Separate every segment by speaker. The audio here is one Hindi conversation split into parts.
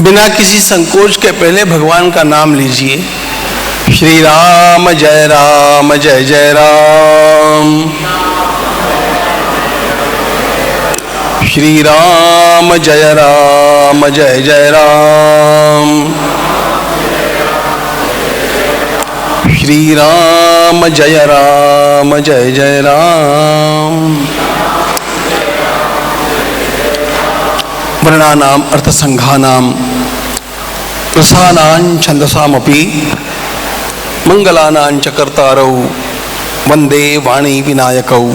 Speaker 1: बिना किसी संकोच के पहले भगवान का नाम लीजिए। श्री राम जय जय राम। श्री राम जय जय राम। श्री राम जय जय राम। वर्णानाम अर्थसंघानाम रसानां छंदसामपि मंगलानां च कर्तारौ वंदे वाणी विनायकौ।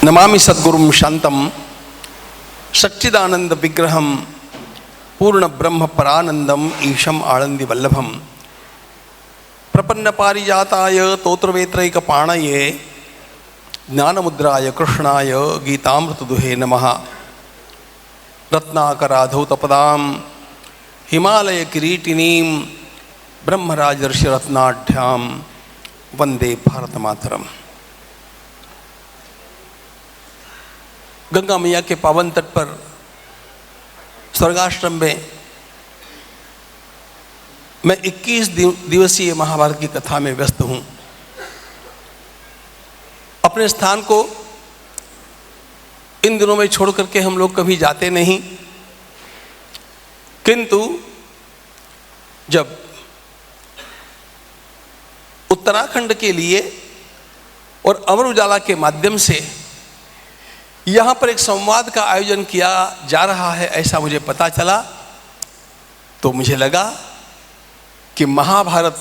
Speaker 1: नमामि सद्गुरुं शांतं सच्चिदानंद विग्रहं पूर्ण ब्रह्म परानंदम ईशम आनंदी वल्लभम। प्रपन्न पारिजाताय तोत्रवेत्रैकपाणये ज्ञानमुद्राय कृष्णाय गीतामृतदुहे नमः। रत्नाकराधौतपदां हिमालय किरीटिनीं ब्रह्मराजर्षि रत्नाढ्यां वंदे भारत मातरम। गंगा मैया के पावन तट पर स्वर्गाश्रम में मैं 21 दिवसीय महाभारत की कथा में व्यस्त हूँ। अपने स्थान को इन दिनों में छोड़ करके हम लोग कभी जाते नहीं, किंतु जब उत्तराखंड के लिए और अमर उजाला के माध्यम से यहाँ पर एक संवाद का आयोजन किया जा रहा है ऐसा मुझे पता चला, तो मुझे लगा कि महाभारत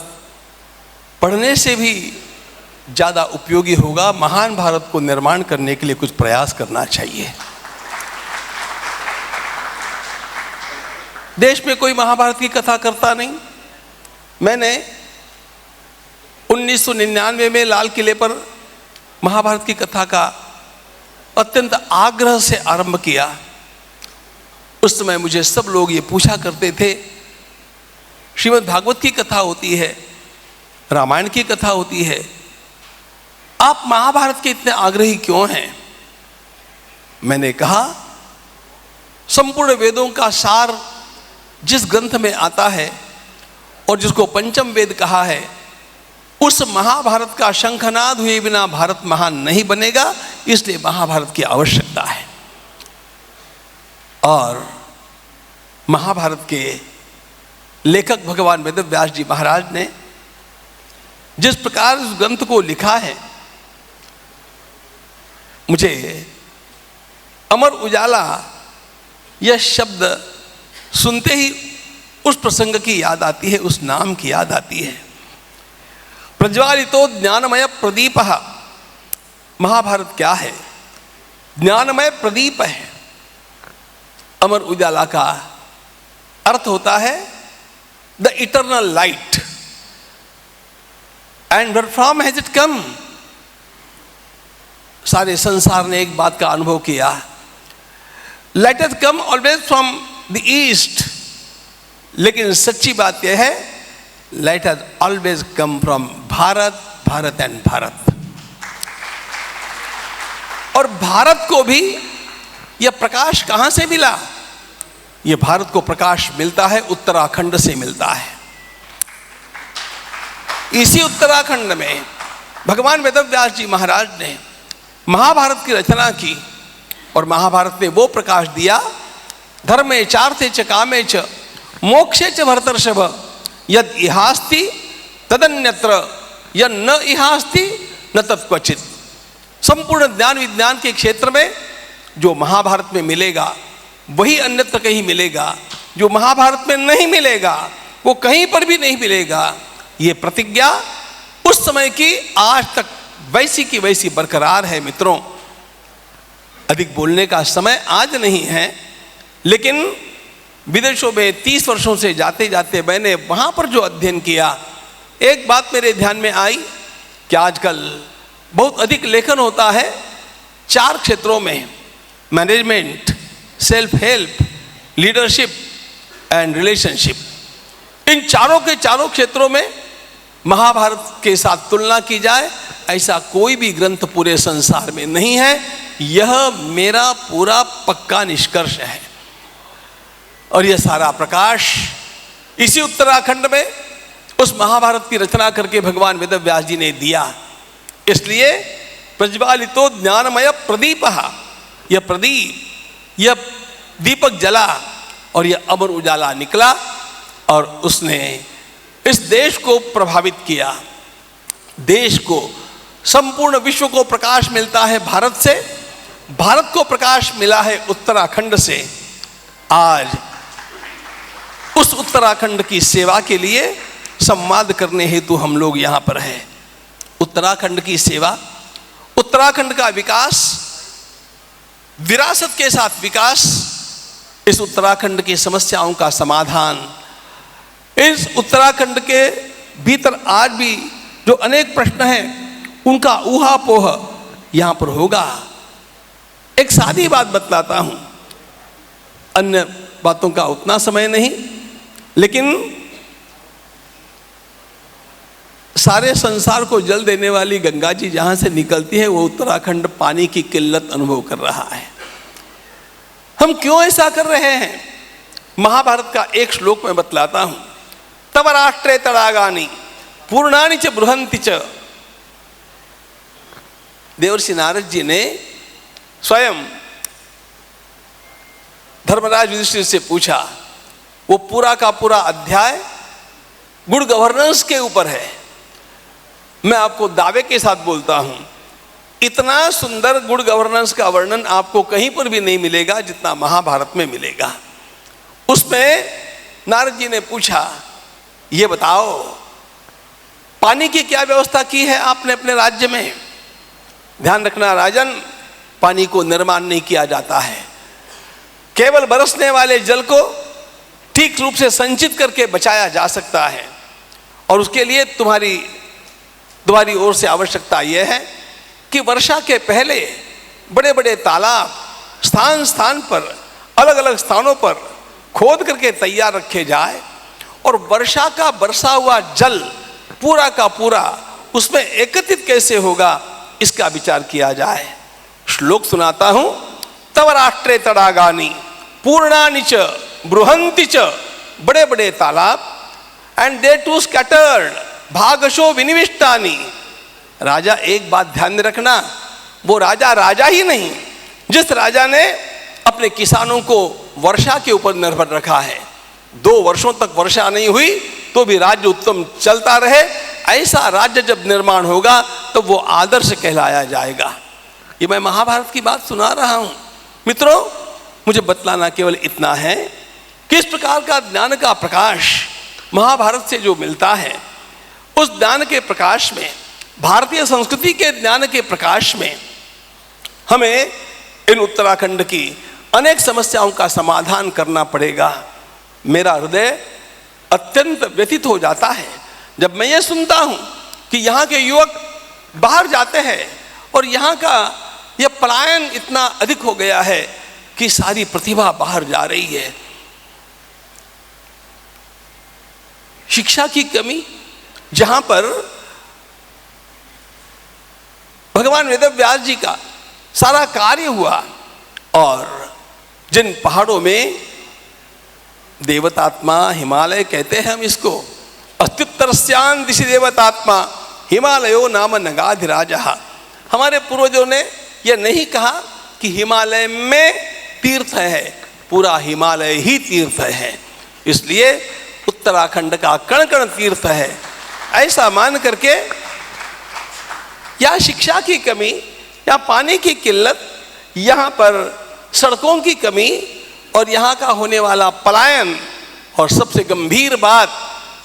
Speaker 1: पढ़ने से भी ज़्यादा उपयोगी होगा। महान भारत को निर्माण करने के लिए कुछ प्रयास करना चाहिए। देश में कोई महाभारत की कथा करता नहीं। मैंने 1999 में लाल किले पर महाभारत की कथा का अत्यंत आग्रह से आरंभ किया। उस समय मुझे सब लोग ये पूछा करते थे, श्रीमद् भागवत की कथा होती है, रामायण की कथा होती है, आप महाभारत के इतने आग्रही क्यों हैं? मैंने कहा, संपूर्ण वेदों का सार जिस ग्रंथ में आता है और जिसको पंचम वेद कहा है, उस महाभारत का शंखनाद हुए बिना भारत महान नहीं बनेगा, इसलिए महाभारत की आवश्यकता है। और महाभारत के लेखक भगवान वेदव्यास जी महाराज ने जिस प्रकार इस ग्रंथ को लिखा है, मुझे अमर उजाला यह शब्द सुनते ही उस प्रसंग की याद आती है, उस नाम की याद आती है। प्रज्वालितो ज्ञानमय प्रदीप। महाभारत क्या है? ज्ञानमय प्रदीप है। अमर उजाला का अर्थ होता है the eternal light. And where from has it come? सारे संसार ने एक बात का अनुभव किया, let it come always from the east. लेकिन सच्ची बात यह है, let it always come from Bharat, Bharat and Bharat. और भारत को भी यह प्रकाश कहां से मिला? यह भारत को प्रकाश मिलता है उत्तराखंड से मिलता है। इसी उत्तराखंड में भगवान वेदव्यास जी महाराज ने महाभारत की रचना की और महाभारत में वो प्रकाश दिया, धर्मे चार्थे च कामे च मोक्षे च भरतर्षभ यद इहास्ति तदन्यत्र यद न इहास्ति न तत्क्वचित। संपूर्ण ज्ञान विज्ञान के क्षेत्र में जो महाभारत में मिलेगा वही अन्यत्र कहीं मिलेगा, जो महाभारत में नहीं मिलेगा वो कहीं पर भी नहीं मिलेगा। ये प्रतिज्ञा उस समय की आज तक वैसी की वैसी बरकरार है। मित्रों, अधिक बोलने का समय आज नहीं है, लेकिन विदेशों में 30 वर्षों से जाते जाते मैंने वहाँ पर जो अध्ययन किया, एक बात मेरे ध्यान में आई कि आजकल बहुत अधिक लेखन होता है 4 क्षेत्रों में, management, self help, leadership and relationship. इन चारों के चारों क्षेत्रों में महाभारत के साथ तुलना की जाए ऐसा कोई भी ग्रंथ पूरे संसार में नहीं है। यह मेरा पूरा पक्का निष्कर्ष है। और यह सारा प्रकाश इसी उत्तराखंड में उस महाभारत की रचना करके भगवान वेदव्यास जी ने दिया। इसलिए प्रज्वालितो ज्ञानमय प्रदीप, यह प्रदीप, यह दीपक जला और यह अमर उजाला निकला और उसने इस देश को प्रभावित किया। देश को, संपूर्ण विश्व को प्रकाश मिलता है भारत से, भारत को प्रकाश मिला है उत्तराखंड से। आज उस उत्तराखंड की सेवा के लिए संवाद करने हेतु हम लोग यहाँ पर हैं। उत्तराखंड की सेवा, उत्तराखंड का विकास, विरासत के साथ विकास, इस उत्तराखंड की समस्याओं का समाधान, इस उत्तराखंड के भीतर आज भी जो अनेक प्रश्न हैं उनका ऊहापोह यहाँ पर होगा। एक सादी बात बतलाता हूँ, अन्य बातों का उतना समय नहीं, लेकिन सारे संसार को जल देने वाली गंगा जी जहाँ से निकलती है वो उत्तराखंड पानी की किल्लत अनुभव कर रहा है। हम क्यों ऐसा कर रहे हैं? महाभारत का एक श्लोक में बतलाता हूँ। तव राष्ट्रे तड़ागानी पूर्णानि च बृहंति च। देवर्षि नारद जी ने स्वयं धर्मराज युधिष्ठिर से पूछा। वो पूरा का पूरा अध्याय गुड गवर्नेंस के ऊपर है। मैं आपको दावे के साथ बोलता हूं, इतना सुंदर गुड गवर्नेंस का वर्णन आपको कहीं पर भी नहीं मिलेगा जितना महाभारत में मिलेगा। उसमें नारद जी ने पूछा, ये बताओ पानी की क्या व्यवस्था की है आपने अपने राज्य में? ध्यान रखना राजन, पानी को निर्माण नहीं किया जाता है। केवल बरसने वाले जल को ठीक रूप से संचित करके बचाया जा सकता है, और उसके लिए तुम्हारी ओर से आवश्यकता यह है कि वर्षा के पहले बड़े बड़े तालाब स्थान स्थान पर, अलग अलग स्थानों पर खोद करके तैयार रखे जाए, और वर्षा का बरसा हुआ जल पूरा का पूरा उसमें एकत्रित कैसे होगा इसका विचार किया जाए। श्लोक सुनाता हूं। तव राष्ट्रे तड़ागानी पूर्णानि च बृहंति च, बड़े बड़े तालाब, एंड दे टू स्कैटर्ड भागशो विनिविष्टानि। राजा, एक बात ध्यान में रखना, वो राजा ही नहीं, जिस राजा ने अपने किसानों को वर्षा के ऊपर निर्भर रखा है, 2 वर्षों तक वर्षा नहीं हुई तो भी राज्य उत्तम चलता रहे, ऐसा राज्य जब निर्माण होगा तो वो आदर्श कहलाया जाएगा। ये मैं महाभारत की बात सुना रहा हूं। मित्रों, मुझे बतलाना केवल इतना है कि इस प्रकार का ज्ञान का प्रकाश महाभारत से जो मिलता है, उस ज्ञान के प्रकाश में, भारतीय संस्कृति के ज्ञान के प्रकाश में हमें इन उत्तराखंड की अनेक समस्याओं का समाधान करना पड़ेगा। मेरा हृदय अत्यंत व्यथित हो जाता है जब मैं ये सुनता हूं कि यहाँ के युवक बाहर जाते हैं और यहाँ का यह पलायन इतना अधिक हो गया है कि सारी प्रतिभा बाहर जा रही है। शिक्षा की कमी, जहां पर भगवान वेदव्यास जी का सारा कार्य हुआ, और जिन पहाड़ों में देवतात्मा हिमालय कहते हैं हम इसको, अस्त्युत्तरस्यां दिशि देवतात्मा हिमालयो नाम नगाधिराजः। हमारे पूर्वजों ने यह नहीं कहा कि हिमालय में तीर्थ है, पूरा हिमालय ही तीर्थ है। इसलिए उत्तराखंड का कण कण तीर्थ है, ऐसा मान करके या शिक्षा की कमी या पानी की किल्लत, यहाँ पर सड़कों की कमी और यहाँ का होने वाला पलायन, और सबसे गंभीर बात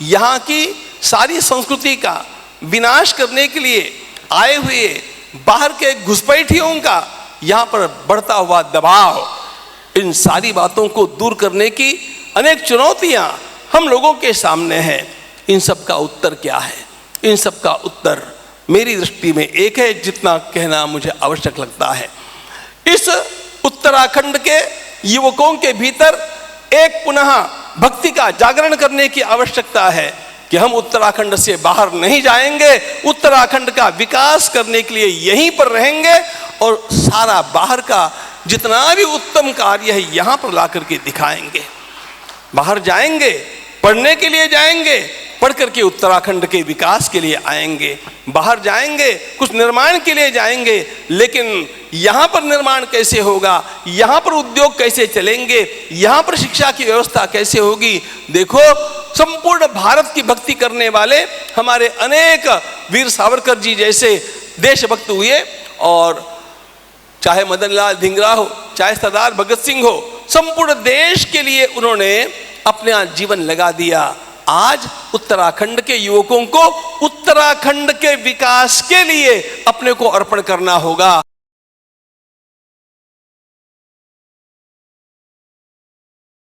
Speaker 1: यहाँ की सारी संस्कृति का विनाश करने के लिए आए हुए बाहर के घुसपैठियों का यहाँ पर बढ़ता हुआ दबाव, इन सारी बातों को दूर करने की अनेक चुनौतियाँ हम लोगों के सामने हैं। इन सब का उत्तर क्या है? इन सब का उत्तर मेरी दृष्टि में एक है, जितना कहना मुझे आवश्यक लगता है। इस उत्तराखंड के युवकों के भीतर एक पुनः भक्ति का जागरण करने की आवश्यकता है कि हम उत्तराखंड से बाहर नहीं जाएंगे, उत्तराखंड का विकास करने के लिए यहीं पर रहेंगे, और सारा बाहर का जितना भी उत्तम कार्य है यहाँ पर ला करके दिखाएंगे। बाहर जाएंगे, पढ़ने के लिए जाएंगे, पढ़ करके उत्तराखंड के विकास के लिए आएंगे, बाहर जाएंगे कुछ निर्माण के लिए जाएंगे, लेकिन यहाँ पर निर्माण कैसे होगा, यहाँ पर उद्योग कैसे चलेंगे, यहाँ पर शिक्षा की व्यवस्था कैसे होगी। देखो, संपूर्ण भारत की भक्ति करने वाले हमारे अनेक वीर सावरकर जी जैसे देशभक्त हुए, और चाहे मदन लाल धिंगरा हो, चाहे सरदार भगत सिंह हो, संपूर्ण देश के लिए उन्होंने अपना जीवन लगा दिया। आज उत्तराखंड के युवकों को उत्तराखंड के विकास के लिए अपने को अर्पण करना होगा।